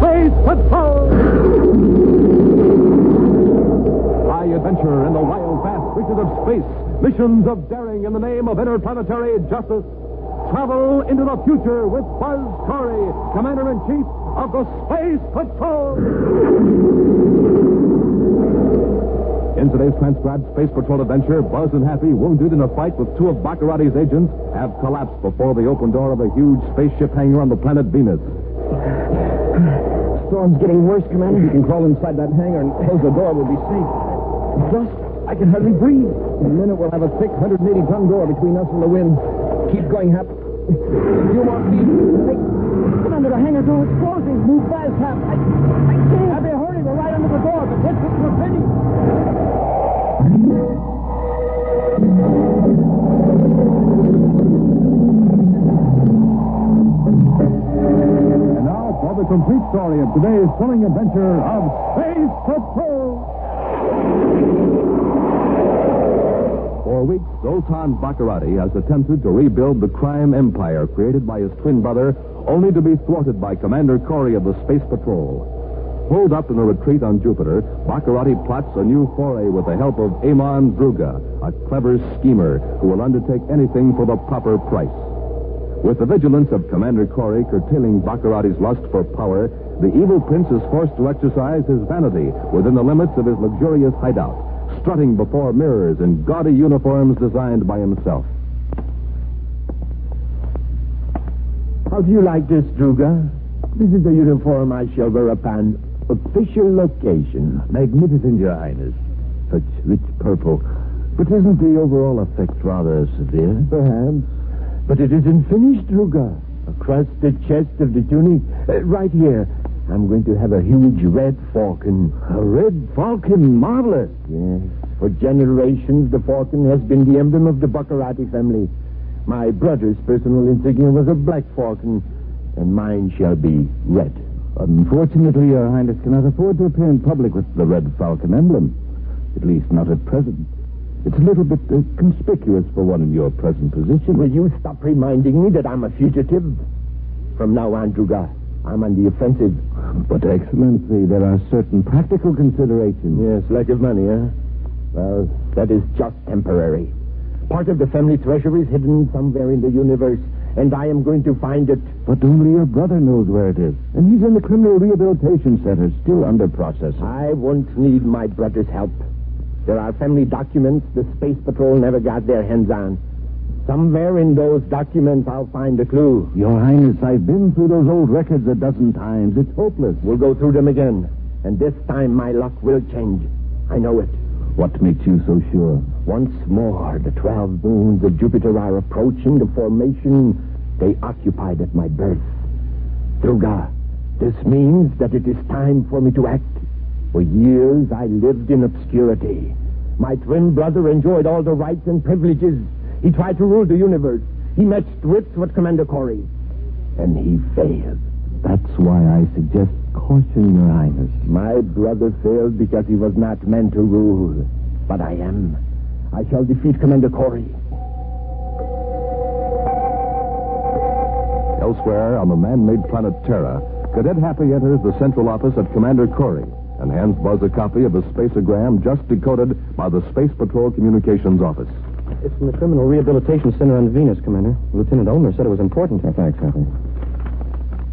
Space Patrol! High adventure in the wild, vast reaches of space. Missions of daring in the name of interplanetary justice. Travel into the future with Buzz Corey, Commander-in-Chief of the Space Patrol. In today's transcribed Space Patrol adventure, Buzz and Happy, wounded in a fight with two of Baccarati's agents, have collapsed before the open door of a huge spaceship hangar on the planet Venus. Storm's getting worse, Commander. If you can crawl inside that hangar and close the door, we'll be safe. Just, I can hardly breathe. In a minute, we'll have a thick 180-ton door between us and the wind. Keep going, Hap. You want me? Hey, Commander, the hangar door is closing. Move fast, Hap. I can't. Happy, hurry. We're right under the door. The distance we're finished. And now for the complete story of today's thrilling adventure of Space Patrol. For weeks, Zoltan Baccarati has attempted to rebuild the crime empire created by his twin brother, only to be thwarted by Commander Corey of the Space Patrol. Holed up in a retreat on Jupiter, Baccarati plots a new foray with the help of Amon Druga, a clever schemer who will undertake anything for the proper price. With the vigilance of Commander Corey curtailing Baccarati's lust for power, the evil prince is forced to exercise his vanity within the limits of his luxurious hideout, strutting before mirrors in gaudy uniforms designed by himself. How do you like this, Druga? This is the uniform I shall wear upon official occasion. Magnificent, Your Highness. Such rich purple. But isn't the overall effect rather severe? Perhaps. But it isn't finished, Druga. Across the chest of the tunic, right here, I'm going to have a huge Red Falcon. A Red Falcon? Marvelous. Yes. For generations, the Falcon has been the emblem of the Baccarati family. My brother's personal insignia was a black falcon, and mine shall be red. Unfortunately, Your Highness cannot afford to appear in public with the Red Falcon emblem. At least not at present. It's a little bit conspicuous for one in your present position. Will you stop reminding me that I'm a fugitive? From now on, Druga, I'm on the offensive. But, Excellency, there are certain practical considerations. Yes, lack of money, huh? Well, that is just temporary. Part of the family treasure is hidden somewhere in the universe, and I am going to find it. But only your brother knows where it is. And he's in the Criminal Rehabilitation Center, still under processing. I won't need my brother's help. There are family documents the Space Patrol never got their hands on. Somewhere in those documents, I'll find a clue. Your Highness, I've been through those old records a dozen times. It's hopeless. We'll go through them again. And this time, my luck will change. I know it. What makes you so sure? Once more, the 12 moons of Jupiter are approaching the formation they occupied at my birth. Druga, this means that it is time for me to act. For years, I lived in obscurity. My twin brother enjoyed all the rights and privileges. He tried to rule the universe. He matched wits with Commander Corey. And he failed. That's why I suggest caution, Your Highness. My brother failed because he was not meant to rule. But I am. I shall defeat Commander Corey. Elsewhere, on the man-made planet Terra, Cadet Happy enters the central office of Commander Corey and hands Buzz a copy of the spaceogram just decoded by the Space Patrol Communications Office. It's from the Criminal Rehabilitation Center on Venus, Commander. Lieutenant Ulmer said it was important. Oh, thanks, Happy.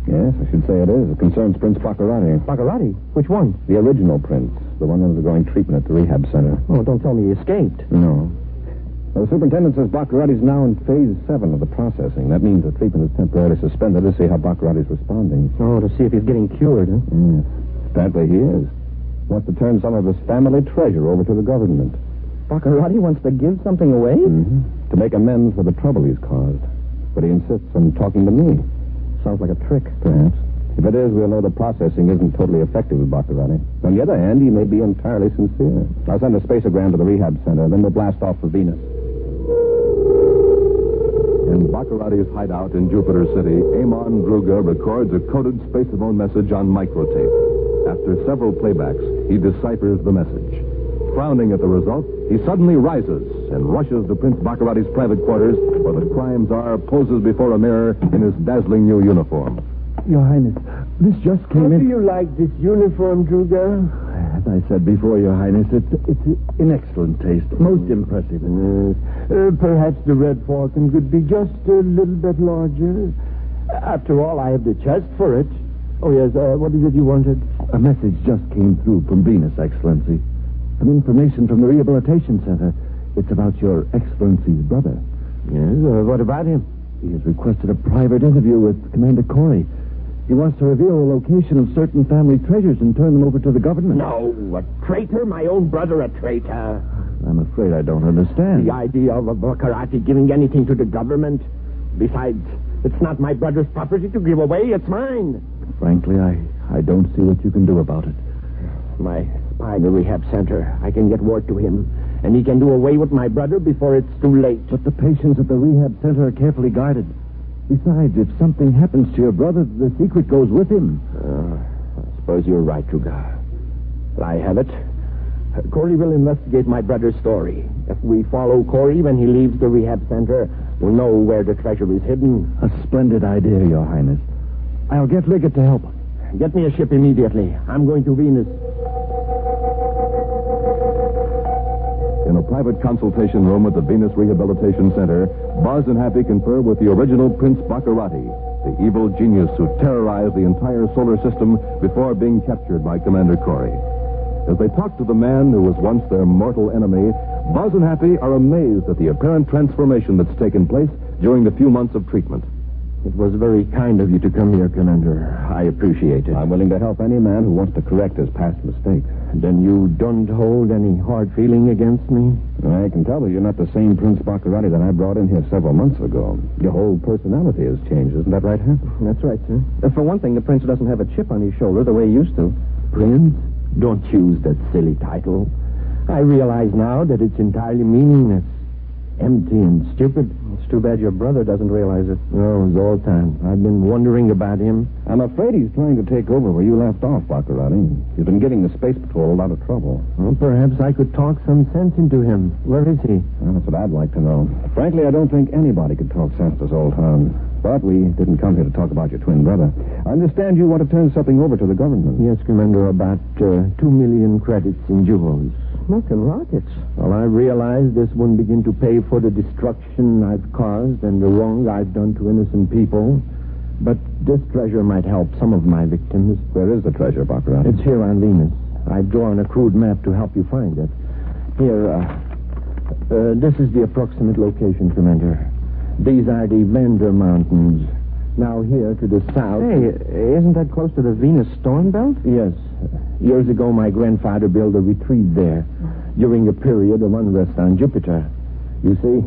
Yes, I should say it is. It concerns Prince Baccarati. Baccarati? Which one? The original prince. The one undergoing treatment at the rehab center. Oh, don't tell me he escaped. No. Well, the superintendent says Baccarati's now in phase 7 of the processing. That means the treatment is temporarily suspended to see how Baccarati's responding. Oh, to see if he's getting cured, huh? Yes. Apparently he is. Wants to turn some of his family treasure over to the government. Baccarati wants to give something away? Mm-hmm. To make amends for the trouble he's caused. But he insists on talking to me. Sounds like a trick. Perhaps. If it is, we'll know the processing isn't totally effective with Baccarati. On the other hand, he may be entirely sincere. I'll send a spaceogram to the rehab center, then we'll blast off for Venus. In Baccarati's hideout in Jupiter City, Amon Druga records a coded space-phone message on microtape. After several playbacks, he deciphers the message. Frowning at the result, he suddenly rises and rushes to Prince Baccarati's private quarters, where the crime czar poses before a mirror in his dazzling new uniform. Your Highness, This just came How in. do you like this uniform, Druga? As I said before, Your Highness, it's in excellent taste. Most impressive. Perhaps the Red Falcon could be just a little bit larger. After all, I have the chest for it. Oh, yes, what is it you wanted? A message just came through from Venus, Excellency. Some information from the Rehabilitation Center. It's about Your Excellency's brother. Yes, what about him? He has requested a private interview with Commander Corey. He wants to reveal the location of certain family treasures and turn them over to the government. No, a traitor? My own brother a traitor? I'm afraid I don't understand. The idea of a Baccarati giving anything to the government? Besides, it's not my brother's property to give away. It's mine. Frankly, I don't see what you can do about it. My spy in the rehab center. I can get word to him, and he can do away with my brother before it's too late. But the patients at the rehab center are carefully guarded. Besides, if something happens to your brother, the secret goes with him. I suppose you're right, Druga. I have it. Corey will investigate my brother's story. If we follow Corey when he leaves the rehab center, we'll know where the treasure is hidden. A splendid idea, Your Highness. I'll get Liggett to help. Get me a ship immediately. I'm going to Venus. In a private consultation room at the Venus Rehabilitation Center, Buzz and Happy confer with the original Prince Baccarati, the evil genius who terrorized the entire solar system before being captured by Commander Corey. As they talk to the man who was once their mortal enemy, Buzz and Happy are amazed at the apparent transformation that's taken place during the few months of treatment. It was very kind of you to come here, Commander. I appreciate it. I'm willing to help any man who wants to correct his past mistakes. Then you don't hold any hard feeling against me? I can tell that you're not the same Prince Baccarati that I brought in here several months ago. Your whole personality has changed. Isn't that right, Hap? That's right, sir. For one thing, the prince doesn't have a chip on his shoulder the way he used to. Prince? Don't use that silly title. I realize now that it's entirely meaningless. Empty and stupid. It's too bad your brother doesn't realize it. Oh, Zoltan. I've been wondering about him. I'm afraid he's trying to take over where you left off, Baccarati. He's been giving the Space Patrol a lot of trouble. Well, perhaps I could talk some sense into him. Where is he? Well, that's what I'd like to know. Frankly, I don't think anybody could talk sense to Zoltan. But we didn't come here to talk about your twin brother. I understand you want to turn something over to the government. Yes, Commander, about 2 million credits in jewels. Smoking rockets. Well, I realize this won't begin to pay for the destruction I've caused and the wrong I've done to innocent people. But this treasure might help some of my victims. Where is the treasure, Baccarati? It's here on Venus. I've drawn a crude map to help you find it. Here, this is the approximate location, Commander. These are the Vander Mountains. Now here to the south... Hey, isn't that close to the Venus storm belt? Yes. Years ago, my grandfather built a retreat there during a period of unrest on Jupiter. You see,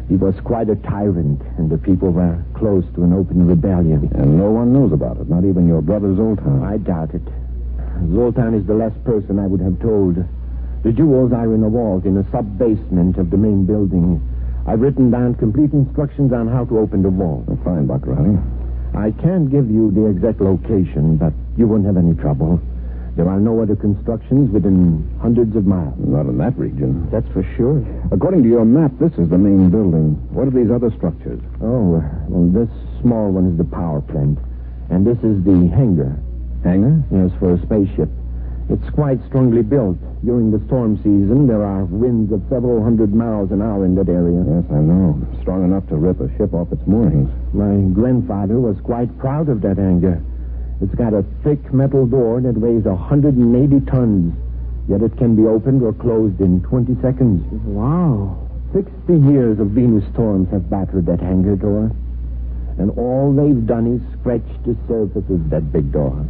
he was quite a tyrant, and the people were close to an open rebellion. And no one knows about it, not even your brother Zoltan. I doubt it. Zoltan is the last person I would have told. The jewels are in a vault in a sub-basement of the main building. I've written down complete instructions on how to open the vault. Oh, fine, Baccarati. I can't give you the exact location, but you won't have any trouble. There are no other constructions within hundreds of miles. Not in that region. That's for sure. According to your map, this is the main building. What are these other structures? Oh, well, this small one is the power plant. And this is the hangar. Hangar? Yes, for a spaceship. It's quite strongly built. During the storm season, there are winds of several hundred miles an hour in that area. Yes, I know. Strong enough to rip a ship off its moorings. My grandfather was quite proud of that hangar. It's got a thick metal door that weighs 180 tons. Yet it can be opened or closed in 20 seconds. Wow. 60 years of Venus storms have battered that hangar door. And all they've done is scratch the surface of that big door.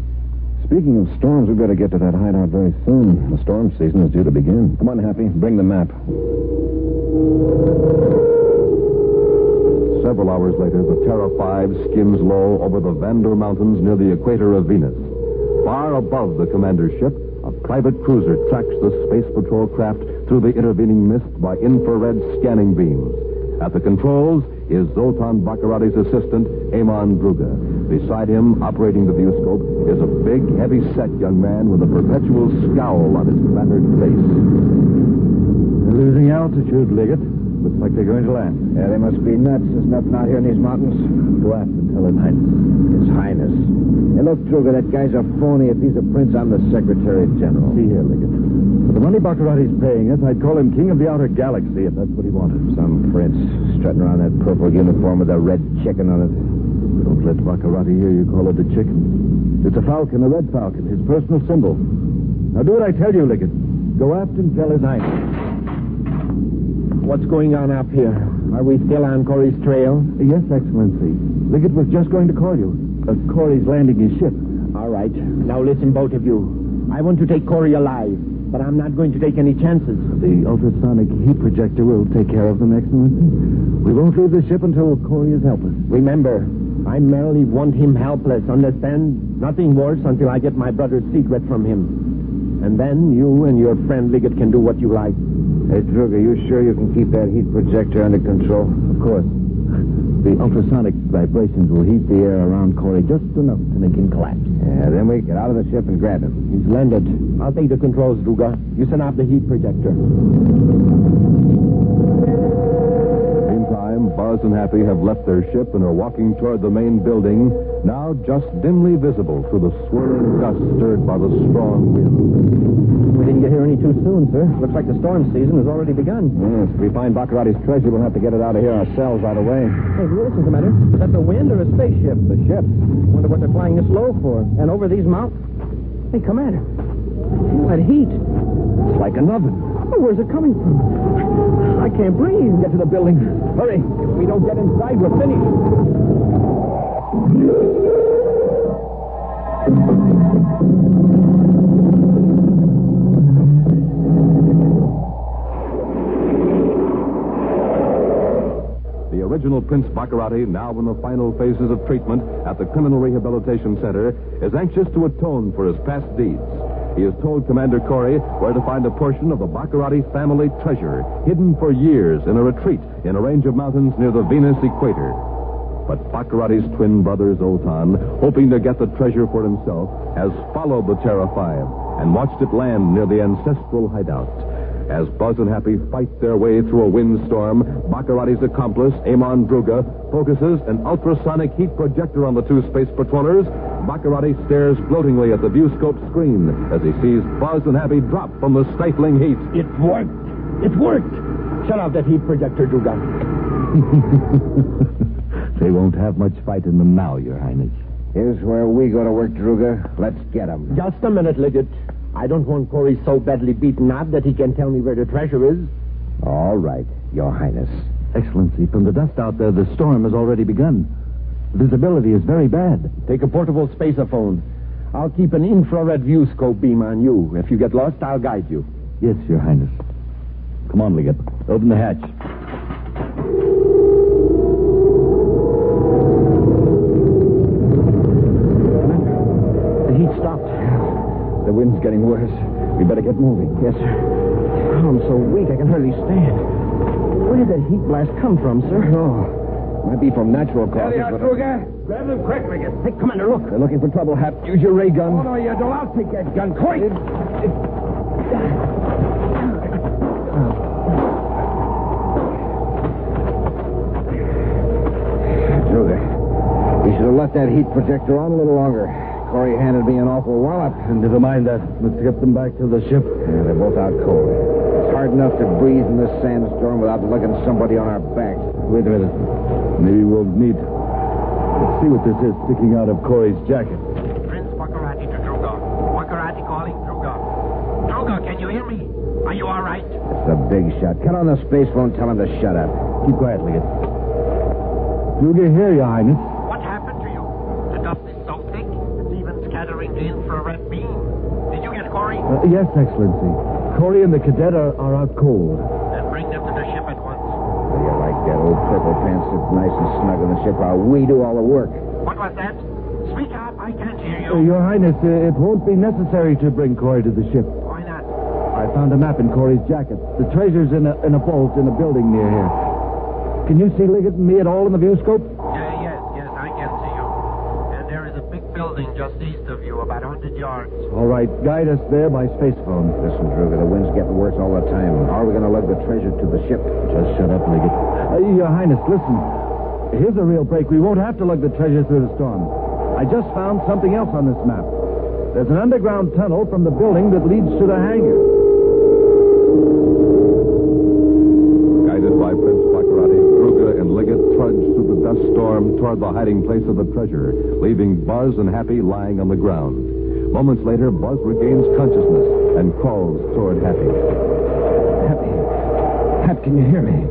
Speaking of storms, we've got to get to that hideout very soon. The storm season is due to begin. Come on, Happy. Bring the map. Several hours later, the Terra 5 skims low over the Vander Mountains near the equator of Venus. Far above the commander's ship, a private cruiser tracks the Space Patrol craft through the intervening mist by infrared scanning beams. At the controls is Zoltan Baccarati's assistant, Amon Druga. Beside him, operating the viewscope, is a big, heavy-set young man with a perpetual scowl on his battered face. We're losing altitude, Liggett. Looks like they're going to land. Yeah, they must be nuts. There's nothing out here in these mountains. Go aft and tell His Highness. His Highness. Hey, look, Druga, that guy's a phony. If he's a prince, I'm the Secretary General. See here, Liggett. For the money Baccarati's paying us, I'd call him King of the Outer Galaxy if that's what he wanted. Some prince strutting around that purple uniform with a red chicken on it. Don't let Baccarati hear you call it a chicken. It's a falcon, a red falcon, his personal symbol. Now do what I tell you, Liggett. Go aft and tell His Highness. What's going on up here? Are we still on Corey's trail? Yes, Excellency. Liggett was just going to call you. Corey's landing his ship. All right. Now listen, both of you. I want to take Corey alive, but I'm not going to take any chances. The ultrasonic heat projector will take care of them, Excellency. We won't leave the ship until Corey is helpless. Remember, I merely want him helpless, understand? Nothing worse until I get my brother's secret from him. And then you and your friend Liggett can do what you like. Hey, Drug, are you sure you can keep that heat projector under control? Of course. The ultrasonic vibrations will heat the air around Corey just enough to make him collapse. Yeah, then we get out of the ship and grab him. He's landed. I'll take the controls, Druga. You send out the heat projector. Meantime, Buzz and Happy have left their ship and are walking toward the main building, now just dimly visible through the swirling dust stirred by the strong wind. We didn't get here any too soon, sir. Looks like the storm season has already begun. Yes, if we find Baccarati's treasure, we'll have to get it out of here ourselves right away. Hey, listen, Commander. Is that the wind or a spaceship? The ship. Wonder what they're flying this low for. And over these mountains. Hey, Commander. Feel that heat. It's like an oven. Oh, where's it coming from? I can't breathe. Get to the building. Hurry. If we don't get inside, we're finished. The original Prince Baccarati, now in the final phases of treatment at the Criminal Rehabilitation Center, is anxious to atone for his past deeds. He has told Commander Corey where to find a portion of the Baccarati family treasure, hidden for years in a retreat in a range of mountains near the Venus equator. But Baccarati's twin brother, Zoltan, hoping to get the treasure for himself, has followed the Terra 5 and watched it land near the ancestral hideout. As Buzz and Happy fight their way through a windstorm, Baccarati's accomplice, Amon Druga, focuses an ultrasonic heat projector on the two space patrollers. Baccarati stares gloatingly at the viewscope screen as he sees Buzz and Happy drop from the stifling heat. It worked. It worked. Shut off that heat projector, Druga. They won't have much fight in them now, Your Highness. Here's where we go to work, Druga. Let's get him. Just a minute, Liggett. I don't want Corey so badly beaten up that he can tell me where the treasure is. All right, Your Highness. Excellency, from the dust out there, the storm has already begun. Visibility is very bad. Take a portable spacerphone. I'll keep an infrared viewscope beam on you. If you get lost, I'll guide you. Yes, Your Highness. Come on, Liggett. Open the hatch. The heat stopped. The wind's getting worse. We better get moving. Yes, sir. Oh, I'm so weak I can hardly stand. Where did that heat blast come from, sir? Oh, might be from natural causes. Druga. Grab them quick, Liggett. Hey, Commander, look. They're looking for trouble, Hap. Use your ray gun. Oh, no, you don't. I'll take that gun. Quick. Druga, we should have left that heat projector on a little longer. Corey handed me an awful wallop. Never mind that. Let's get them back to the ship. Yeah, they're both out cold. It's hard enough to breathe in this sandstorm without lugging somebody on our backs. Wait a minute. Maybe we'll need... Let's see what this is sticking out of Corey's jacket. Prince Baccarati to Druga. Baccarati calling Druga. Druga, can you hear me? Are you all right? It's a big shot. Cut on the space phone. Tell him to shut up. Keep quiet, Liggett. Druga here, Your Highness. What happened to you? The dust is so thick, it's even scattering the infrared beam. Did you get Corey? Yes, Excellency. Corey and the cadet are out cold. Then bring them to the ship at once. You like that old purple pants sit nice and snug on the ship while we do all the work. What was that? Speak up, I can't hear you. Your Highness, it won't be necessary to bring Corey to the ship. Why not? I found a map in Corey's jacket. The treasure's in a vault in a building near here. Can you see Liggett and me at all in the viewscope? Yes, I can see you. And there is a big building building just east of you, about 100 yards. All right, guide us there by spacephone. Listen, Druga, the wind's getting worse all the time. How are we going to lug the treasure to the ship? Just shut up, Liggett. Your Highness, listen. Here's a real break. We won't have to lug the treasure through the storm. I just found something else on this map. There's an underground tunnel from the building that leads to the hangar. Guided by Prince Baccarati, Druga and Liggett trudged through the dust storm toward the hiding place of the treasure, leaving Buzz and Happy lying on the ground. Moments later, Buzz regains consciousness and crawls toward Happy. Happy. Hap, can you hear me?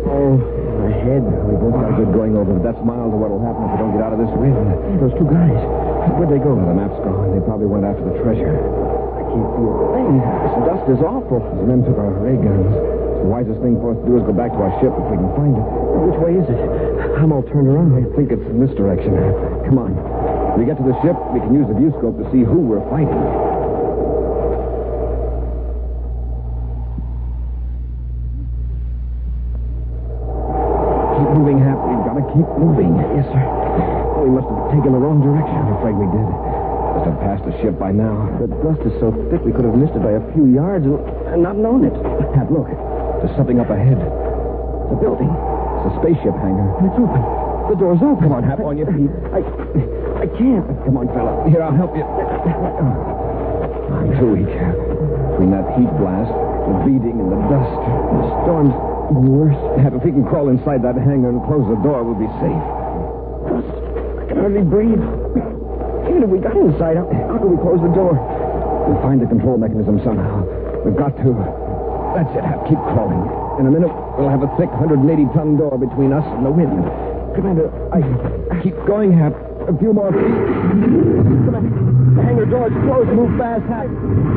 Oh, my head. We both got a good going over, but that's miles of what'll happen if we don't get out of this wind. Those two guys. Where'd they go? The map's gone. They probably went after the treasure. I can't see a thing. This dust is awful. The men took our ray guns. The wisest thing for us to do is go back to our ship if we can find it. Which way is it? I'm all turned around. I think it's in this direction. Come on. When we get to the ship, we can use the viewscope to see who we're fighting. Keep moving, Hap. We've got to keep moving. Yes, sir. We must have taken the wrong direction. I'm afraid we did. Must have passed the ship by now. The dust is so thick we could have missed it by a few yards and not known it. Hap, look. There's something up ahead. The building. It's a spaceship hangar. It's open. The door's open. Come on, Hap, on your feet. I can't. Come on, fella. Here, I'll help you. I'm too weak, Hap. Between that heat blast, the beating, and the dust. The storm's worse. Hap, if we can crawl inside that hangar and close the door, we'll be safe. Dust. I can hardly breathe. Even if we got inside, how can we close the door? We'll find the control mechanism somehow. We've got to. That's it, Hap. Keep crawling. In a minute, we'll have a thick 180-ton door between us and the wind. Commander, Keep going, Hap. A few more feet. Commander, the hangar door's closed. Move fast, Hap.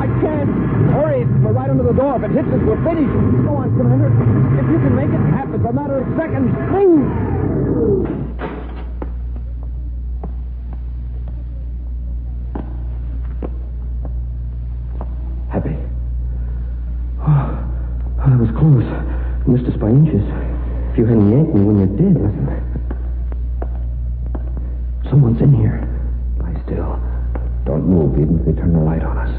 I can't. Hurry. We're right under the door. If it hits us, we're finished. Go on, Commander. If you can make it, Hap, it's a matter of seconds. move. Happy. Oh, that was close. You missed us by inches. If you hadn't yanked me when you did. Listen. Someone's in here. Lie still. Don't move, even if they turn the light on us.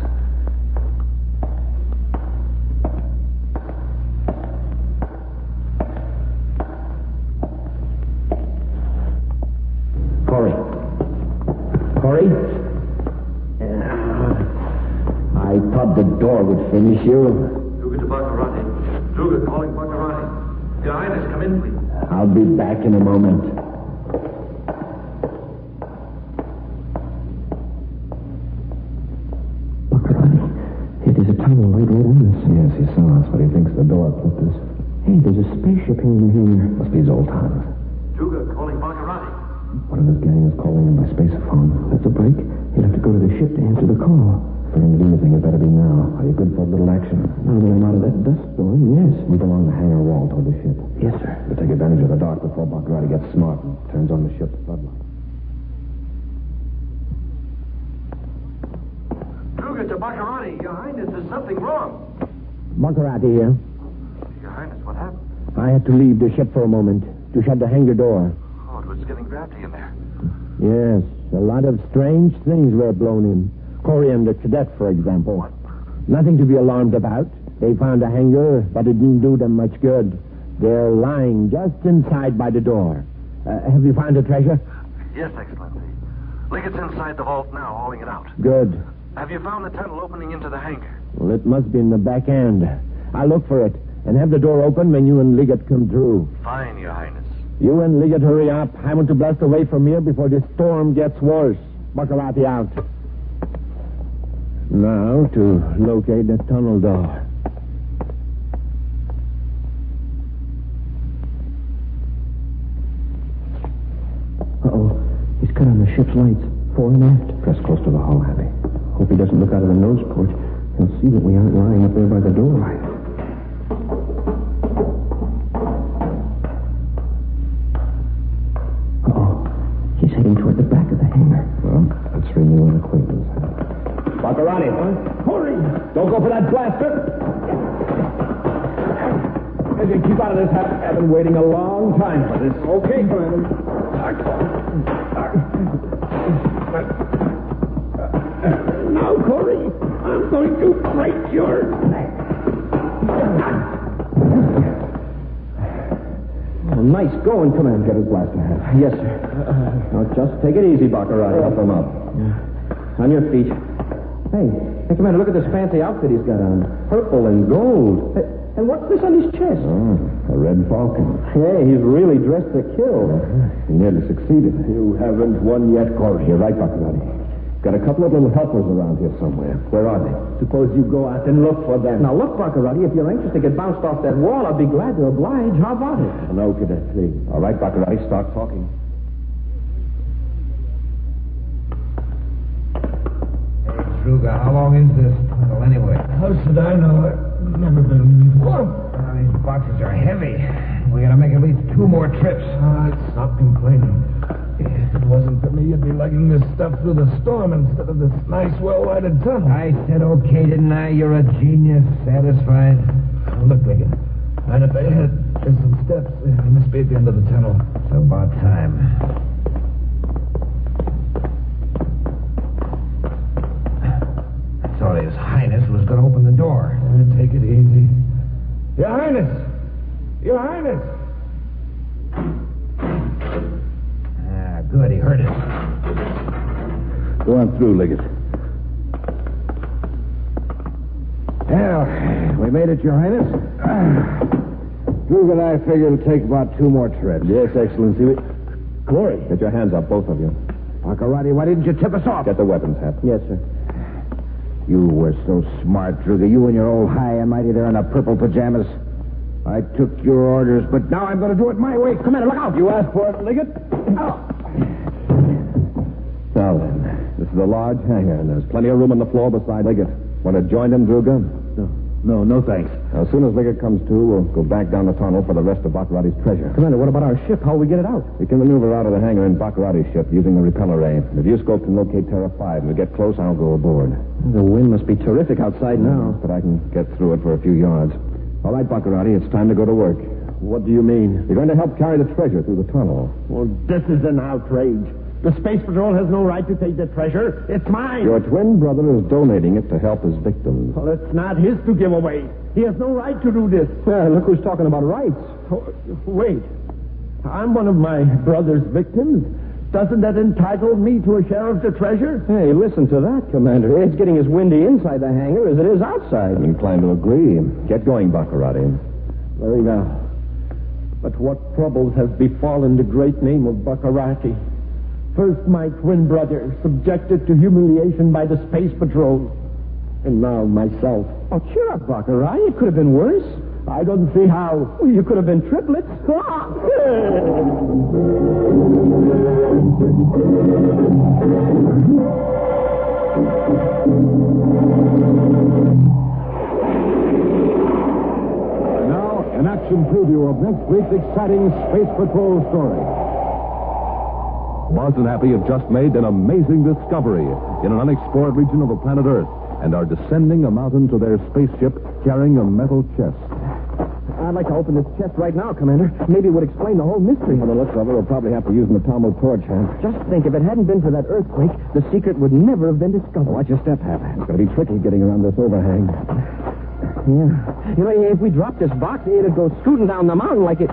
Corey. Corey? I thought the door would finish you. Druga to Baccarati. Druga calling Baccarati. Your Highness, come in, please. I'll be back in a moment. Baccarati, it is a tunnel right on us. Yes, he saw us, but he thinks the door clipped us. Hey, there's a spaceship hanging here. Must be Zoltan's. Druga calling Baccarati. One of his gang is calling him by spacephone. That's a break. He'll have to go to the ship to answer the call. For him to do anything, it better be now. Are you good for a little action? Now that I'm out of that dust storm, yes. Move along the hangar wall toward the ship. Yes, sir. We'll take advantage of the dark before Baccarati gets smart and turns on the ship's floodlight. Druga to Baccarati. Your Highness, there's something wrong. Baccarati here. Your Highness, what happened? I had to leave the ship for a moment to shut the hangar door. Oh, it was getting drafty in there. Yes, a lot of strange things were blown in. Corey and the cadet, for example. Nothing to be alarmed about. They found a hangar, but it didn't do them much good. They're lying just inside by the door. Have you found the treasure? Yes, Excellency. Liggett's inside the vault now, hauling it out. Good. Have you found the tunnel opening into the hangar? Well, it must be in the back end. I'll look for it and have the door open when you and Liggett come through. Fine, Your Highness. You and Liggett hurry up. I want to blast away from here before this storm gets worse. Baccarati out. Now to locate the tunnel door. Uh-oh. He's cut on the ship's lights, fore and aft. Press close to the hull, Happy. Hope he doesn't look out of the nose port. He'll see that we aren't lying up there by the door. Right. Uh-oh. He's heading toward the back of the hangar. Well, let's renew an acquaintance. Baccarati! Hurry! Don't go for that blaster! Keep out of this. I've been waiting a long time for this. Okay, Commander. Now, Corey, I'm going to break your neck. Well, nice going, Commander. Get his blaster hat. Yes, sir. Now, just take it easy, Baccarati. Help him up. On your feet. Hey, Commander, look at this fancy outfit he's got on. Purple and gold. Hey, and what's this on his chest? Oh, a Red Falcon. Hey, he's really dressed to kill. He nearly succeeded. You haven't won yet, Corey. You're right, Baccarati. Got a couple of little helpers around here somewhere. Where are they? Suppose you go out and look for them. Now, look, Baccarati, if you're anxious to get bounced off that wall, I'd be glad to oblige. How about it? No, Cadet, please. All right, Baccarati, start talking. Druga, how long is this tunnel anyway? How should I know? I've never been before. These boxes are heavy. We gotta make at least 2 more trips. Stop complaining. If it wasn't for me, you'd be lugging this stuff through the storm instead of this nice, well-lighted tunnel. I said okay, didn't I? You're a genius. Satisfied? Look, Liggett. Right up ahead, there's some steps. They must be at the end of the tunnel. It's about time. I thought His Highness was going to open the door. Take it easy. Your Highness! Your Highness! Good, he heard it. Go on through, Liggett. Well, we made it, Your Highness. Drug and I figure it'll take about 2 more treads. Yes, Excellency. Corey. Get your hands up, both of you. Baccarati, why didn't you tip us off? Get the weapons, Hap. Yes, sir. You were so smart, Druga. You and your old high and mighty there in the purple pajamas. I took your orders, but now I'm going to do it my way. Commander, look out! You asked for it, Liggett. Oh. Now then, this is a large hangar, and there's plenty of room on the floor beside Liggett. Want to join him, Druga? No, thanks. Now, as soon as Liggett comes to, we'll go back down the tunnel for the rest of Baccarati's treasure. Commander, what about our ship? How'll we get it out? We can maneuver out of the hangar in Baccarati's ship using the repel array. The viewscope can locate Terra 5. When we get close, I'll go aboard. The wind must be terrific outside now. But I can get through it for a few yards. All right, Baccarati, it's time to go to work. What do you mean? You're going to help carry the treasure through the tunnel. Well, this is an outrage. The Space Patrol has no right to take the treasure. It's mine. Your twin brother is donating it to help his victims. Well, it's not his to give away. He has no right to do this. Look who's talking about rights. Oh, wait. I'm one of my brother's victims. Doesn't that entitle me to a share of the treasure? Hey, listen to that, Commander. It's getting as windy inside the hangar as it is outside. I'm inclined to agree. Get going, Baccarati. Very well. But what troubles have befallen the great name of Baccarati? First, my twin brother, subjected to humiliation by the Space Patrol. And now myself. Oh, cheer up, Baccarati. It could have been worse. I don't see how. Well, you could have been triplets. Now, an action preview of next week's exciting Space Patrol story. Buzz and Happy have just made an amazing discovery in an unexplored region of the planet Earth and are descending a mountain to their spaceship carrying a metal chest. I'd like to open this chest right now, Commander. Maybe it would explain the whole mystery. By the looks of it, we'll probably have to use an atomic torch, Hap. Just think, if it hadn't been for that earthquake, the secret would never have been discovered. Watch your step, Hap. It's going to be tricky getting around this overhang. Yeah. You know, if we dropped this box, it'd go scooting down the mountain like it...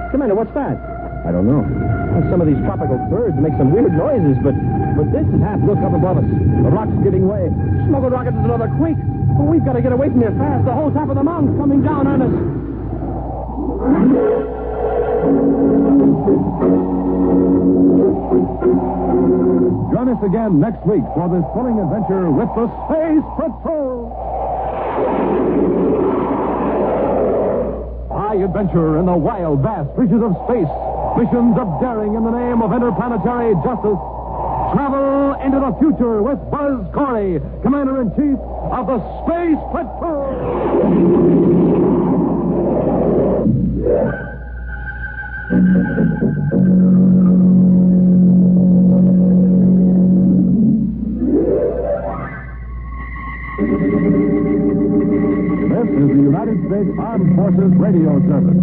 Commander, what's that? I don't know. Well, some of these tropical birds make some weird noises, but this is half. Look up above us. The rock's giving way. Smuggled rocket is another quake. Well, we've got to get away from here fast. The whole top of the mountain's coming down on us. Join us again next week for this thrilling adventure with the Space Patrol. High adventure in the wild, vast reaches of space. Missions of daring in the name of interplanetary justice. Travel into the future with Buzz Corey, Commander-in-Chief of the Space Patrol. This is the United States Armed Forces Radio Service.